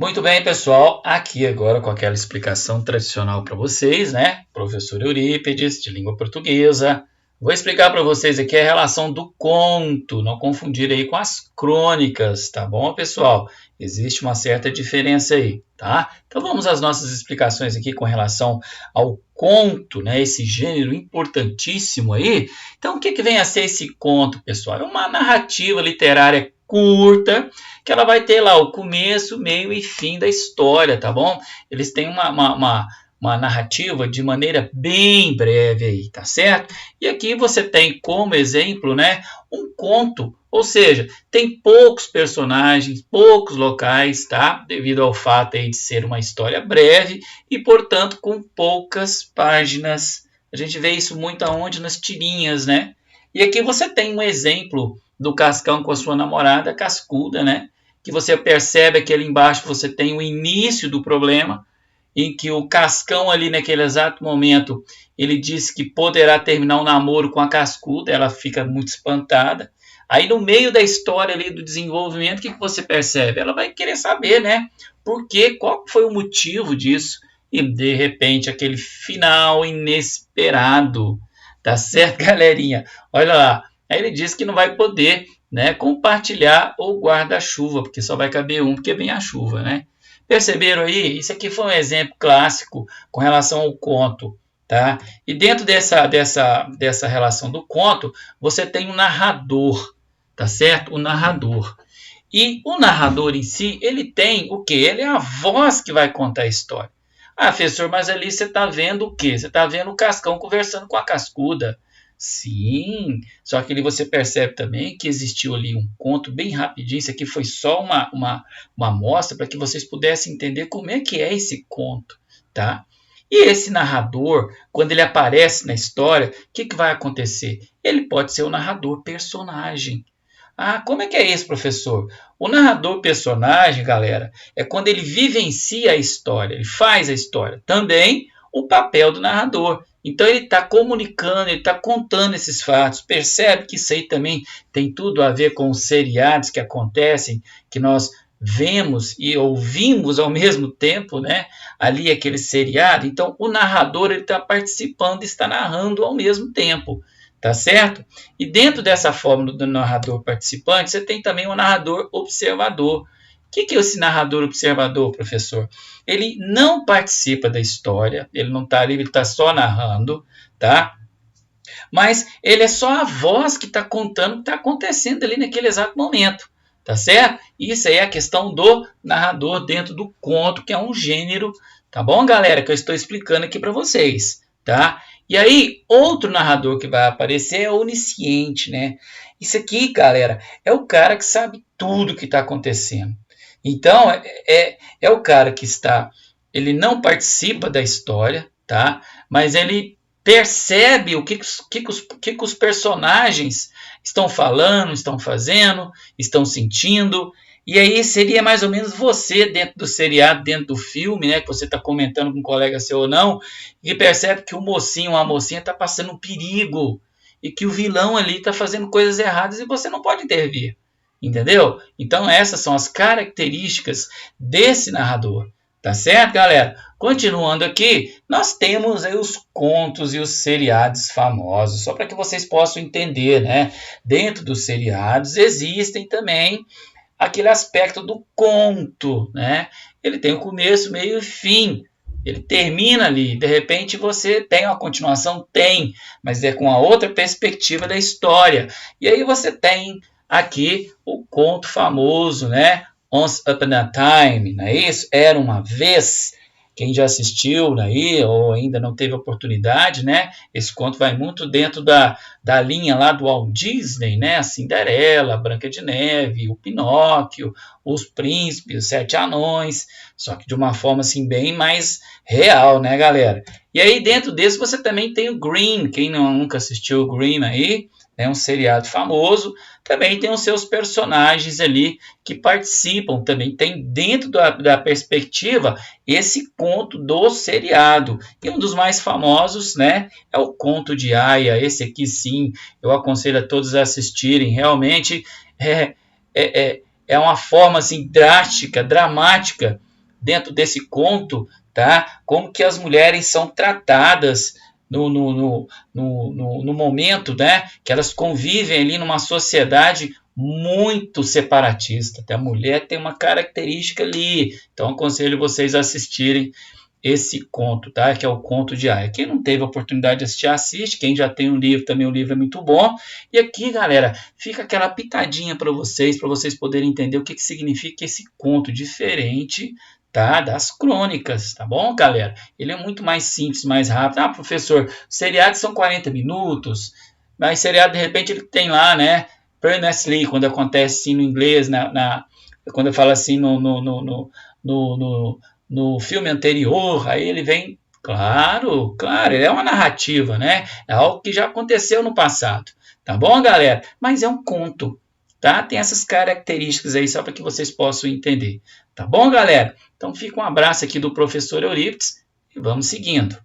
Muito bem, pessoal, aqui agora com aquela explicação tradicional para vocês, né? Professor Eurípides, de língua portuguesa. Vou explicar para vocês aqui a relação do conto, não confundir aí com as crônicas, tá bom, pessoal? Existe uma certa diferença aí, tá? Então vamos às nossas explicações aqui com relação ao conto, né? Esse gênero importantíssimo aí. Então o que vem a ser esse conto, pessoal? É uma narrativa literária curta, que ela vai ter lá o começo, meio e fim da história, tá bom? Eles têm uma narrativa de maneira bem breve aí, tá certo? E aqui você tem como exemplo, né, um conto, ou seja, tem poucos personagens, poucos locais, tá? Devido ao fato aí de ser uma história breve e, portanto, com poucas páginas. A gente vê isso muito aonde? Nas tirinhas, né? E aqui você tem um exemplo do Cascão com a sua namorada, Cascuda, né? Que você percebe que ali embaixo você tem o início do problema, em que o Cascão ali naquele exato momento, ele diz que poderá terminar um namoro com a Cascuda, ela fica muito espantada. Aí no meio da história ali do desenvolvimento, o que você percebe? Ela vai querer saber, né? Por quê? Qual foi o motivo disso? E de repente aquele final inesperado, tá certo, galerinha? Olha lá, aí ele diz que não vai poder, né, compartilhar o guarda-chuva, porque só vai caber um, porque vem a chuva, né? Perceberam aí? Isso aqui foi um exemplo clássico com relação ao conto, tá? E dentro dessa relação do conto, você tem um narrador, tá certo? O narrador. E o narrador em si, ele tem o quê? Ele é a voz que vai contar a história. Ah, professor, mas ali você está vendo o quê? Você está vendo o Cascão conversando com a Cascuda. Sim, só que ali você percebe também que existiu ali um conto bem rapidinho. Isso aqui foi só uma amostra para que vocês pudessem entender como é que é esse conto, tá? E esse narrador, quando ele aparece na história, o que vai acontecer? Ele pode ser o narrador personagem. Ah, como é que é isso, professor? O narrador personagem, galera, é quando ele vivencia a história, ele faz a história. Também o papel do narrador. Então ele está comunicando, ele está contando esses fatos. Percebe que isso aí também tem tudo a ver com os seriados que acontecem, que nós vemos e ouvimos ao mesmo tempo, né? Ali aquele seriado. Então o narrador ele está participando, está narrando ao mesmo tempo. Tá certo? E dentro dessa fórmula do narrador participante, você tem também o narrador observador. O que é esse narrador observador, professor? Ele não participa da história, ele não está ali, ele está só narrando, tá? Mas ele é só a voz que está contando o que está acontecendo ali naquele exato momento, tá certo? Isso aí é a questão do narrador dentro do conto, que é um gênero, tá bom, galera? Que eu estou explicando aqui para vocês, tá? E aí, outro narrador que vai aparecer é o onisciente, né? Isso aqui, galera, é o cara que sabe tudo o que está acontecendo. Então, é o cara que está... Ele não participa da história, tá? Mas ele percebe o que os personagens estão falando, estão fazendo, estão sentindo. E aí seria mais ou menos você dentro do seriado, dentro do filme, né, que você está comentando com um colega seu ou não, e percebe que o mocinho ou a mocinha está passando um perigo e que o vilão ali está fazendo coisas erradas e você não pode intervir. Entendeu? Então essas são as características desse narrador. Tá certo, galera? Continuando aqui, nós temos aí os contos e os seriados famosos, só para que vocês possam entender, né? Dentro dos seriados existem também aquele aspecto do conto, né? Ele tem o começo, meio e fim. Ele termina ali. De repente você tem uma continuação? Tem, mas é com a outra perspectiva da história. E aí você tem aqui o conto famoso, né? Once Upon a Time, não é isso? Era uma vez. Quem já assistiu aí, ou ainda não teve oportunidade, né? Esse conto vai muito dentro da linha lá do Walt Disney, né? A Cinderela, a Branca de Neve, o Pinóquio, os Príncipes, os Sete Anões, só que de uma forma assim bem mais real, né, galera? E aí dentro desse você também tem o Grimm, quem nunca assistiu o Grimm aí, é um seriado famoso, também tem os seus personagens ali que participam, também tem dentro da perspectiva esse conto do seriado. E um dos mais famosos, né, é o Conto de Aia. Esse aqui sim, eu aconselho a todos a assistirem. Realmente é uma forma assim drástica, dramática dentro desse conto, tá? Como que as mulheres são tratadas no momento, né? Que elas convivem ali numa sociedade muito separatista. A mulher tem uma característica ali. Então, aconselho vocês a assistirem esse conto, tá? Que é o Conto de Aia. Quem não teve a oportunidade de assistir, assiste. Quem já tem um livro, também o livro é muito bom. E aqui, galera, fica aquela pitadinha para vocês poderem entender o que significa esse conto diferente, tá? Das crônicas, tá bom, galera? Ele é muito mais simples, mais rápido. Ah, professor, seriados são 40 minutos, mas seriado, de repente, ele tem lá, né? Previously, quando acontece assim no inglês, quando eu falo assim no filme anterior, aí ele vem, claro, ele é uma narrativa, né? É algo que já aconteceu no passado, tá bom, galera? Mas é um conto, tá? Tem essas características aí só para que vocês possam entender, tá bom, galera? Então fica um abraço aqui do professor Eurípides e vamos seguindo.